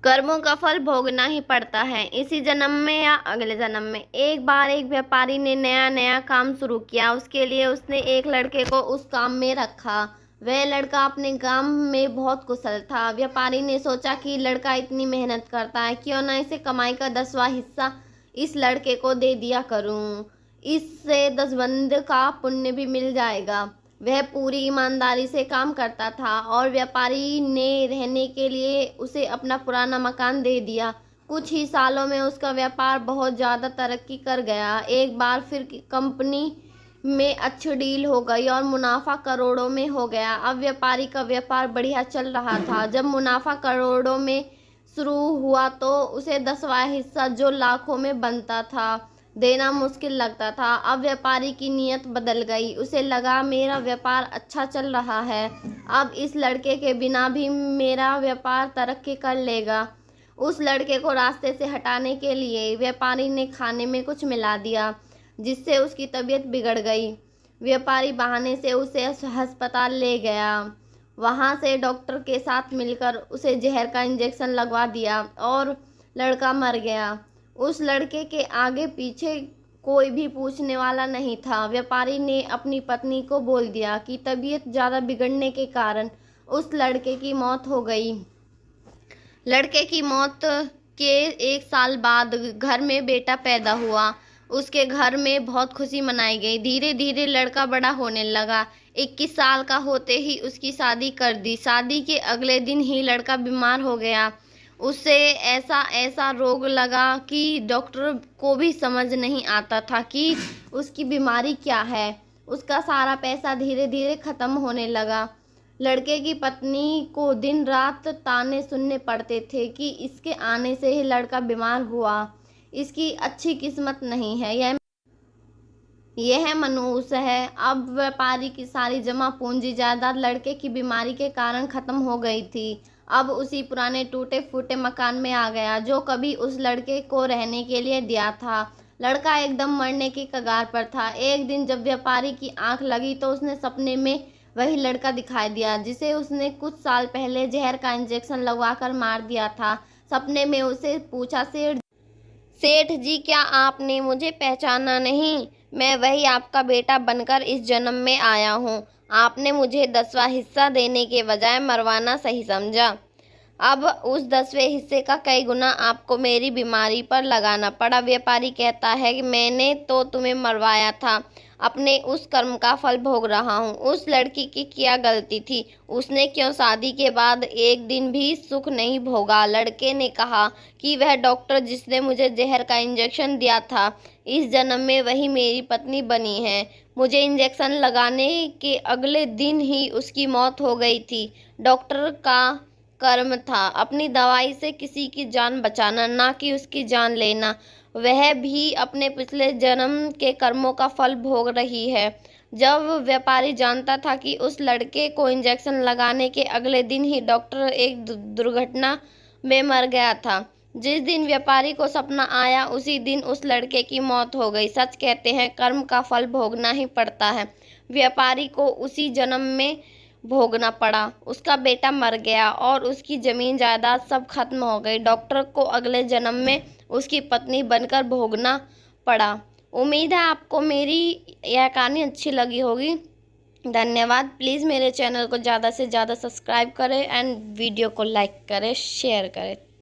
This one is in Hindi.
कर्मों का फल भोगना ही पड़ता है, इसी जन्म में या अगले जन्म में। एक बार एक व्यापारी ने नया नया काम शुरू किया। उसके लिए उसने एक लड़के को उस काम में रखा। वह लड़का अपने काम में बहुत कुशल था। व्यापारी ने सोचा कि लड़का इतनी मेहनत करता है, क्यों ना इसे कमाई का 10वां हिस्सा इस लड़के को दे दिया करूं। इससे 10 बंद का पुण्य भी मिल जाएगा। वह पूरी ईमानदारी से काम करता था और व्यापारी ने रहने के लिए उसे अपना पुराना मकान दे दिया। कुछ ही सालों में उसका व्यापार बहुत ज़्यादा तरक्की कर गया। एक बार फिर कंपनी में अच्छी डील हो गई और मुनाफा करोड़ों में हो गया। अब व्यापारी का व्यापार बढ़िया चल रहा था। जब मुनाफा करोड़ों में शुरू हुआ तो उसे 10वां हिस्सा, जो लाखों में बनता था, देना मुश्किल लगता था। अब व्यापारी की नीयत बदल गई। उसे लगा मेरा व्यापार अच्छा चल रहा है, अब इस लड़के के बिना भी मेरा व्यापार तरक्की कर लेगा। उस लड़के को रास्ते से हटाने के लिए व्यापारी ने खाने में कुछ मिला दिया, जिससे उसकी तबीयत बिगड़ गई। व्यापारी बहाने से उसे अस्पताल ले गया। वहां से डॉक्टर के साथ मिलकर उसे जहर का इंजेक्शन लगवा दिया और लड़का मर गया। उस लड़के के आगे पीछे कोई भी पूछने वाला नहीं था। व्यापारी ने अपनी पत्नी को बोल दिया कि तबीयत ज़्यादा बिगड़ने के कारण उस लड़के की मौत हो गई। लड़के की मौत के 1 साल बाद घर में बेटा पैदा हुआ। उसके घर में बहुत खुशी मनाई गई। धीरे धीरे लड़का बड़ा होने लगा। 21 साल का होते ही उसकी शादी कर दी। शादी के अगले दिन ही लड़का बीमार हो गया। उसे ऐसा ऐसा रोग लगा कि डॉक्टर को भी समझ नहीं आता था कि उसकी बीमारी क्या है। उसका सारा पैसा धीरे धीरे खत्म होने लगा। लड़के की पत्नी को दिन रात ताने सुनने पड़ते थे कि इसके आने से ही लड़का बीमार हुआ, इसकी अच्छी किस्मत नहीं है, यह मनुष्य है। अब व्यापारी की सारी जमा पूंजी जायदाद लड़के की बीमारी के कारण खत्म हो गई थी। अब उसी पुराने टूटे फूटे मकान में आ गया जो कभी उस लड़के को रहने के लिए दिया था। लड़का एकदम मरने की कगार पर था। एक दिन जब व्यापारी की आंख लगी तो उसने सपने में वही लड़का दिखाई दिया जिसे उसने कुछ साल पहले जहर का इंजेक्शन लगवाकर मार दिया था। सपने में उसे पूछा, सेठ जी, क्या आपने मुझे पहचाना नहीं? मैं वही आपका बेटा बनकर इस जन्म में आया हूँ। आपने मुझे 10वां हिस्सा देने के बजाय मरवाना सही समझा। अब उस 10वें हिस्से का कई गुना आपको मेरी बीमारी पर लगाना पड़ा। व्यापारी कहता है कि मैंने तो तुम्हें मरवाया था, अपने उस कर्म का फल भोग रहा हूँ। उस लड़की की क्या गलती थी? उसने क्यों शादी के बाद एक दिन भी सुख नहीं भोगा? लड़के ने कहा कि वह डॉक्टर जिसने मुझे जहर का इंजेक्शन दिया था, इस जन्म में वही मेरी पत्नी बनी है। मुझे इंजेक्शन लगाने के अगले दिन ही उसकी मौत हो गई थी। डॉक्टर का कर्म था अपनी दवाई से किसी की जान बचाना, ना कि उसकी जान लेना। वह भी अपने पिछले जन्म के कर्मों का फल भोग रही है। जब व्यापारी जानता था कि उस लड़के को इंजेक्शन लगाने के अगले दिन ही डॉक्टर एक दुर्घटना में मर गया था। जिस दिन व्यापारी को सपना आया उसी दिन उस लड़के की मौत हो गई। सच कहते हैं, कर्म का फल भोगना ही पड़ता है। व्यापारी को उसी जन्म में भोगना पड़ा। उसका बेटा मर गया और उसकी जमीन जायदाद सब खत्म हो गई। डॉक्टर को अगले जन्म में उसकी पत्नी बनकर भोगना पड़ा। उम्मीद है आपको मेरी यह कहानी अच्छी लगी होगी। धन्यवाद। प्लीज़ मेरे चैनल को ज़्यादा से ज़्यादा सब्सक्राइब करें एंड वीडियो को लाइक करें, शेयर करें।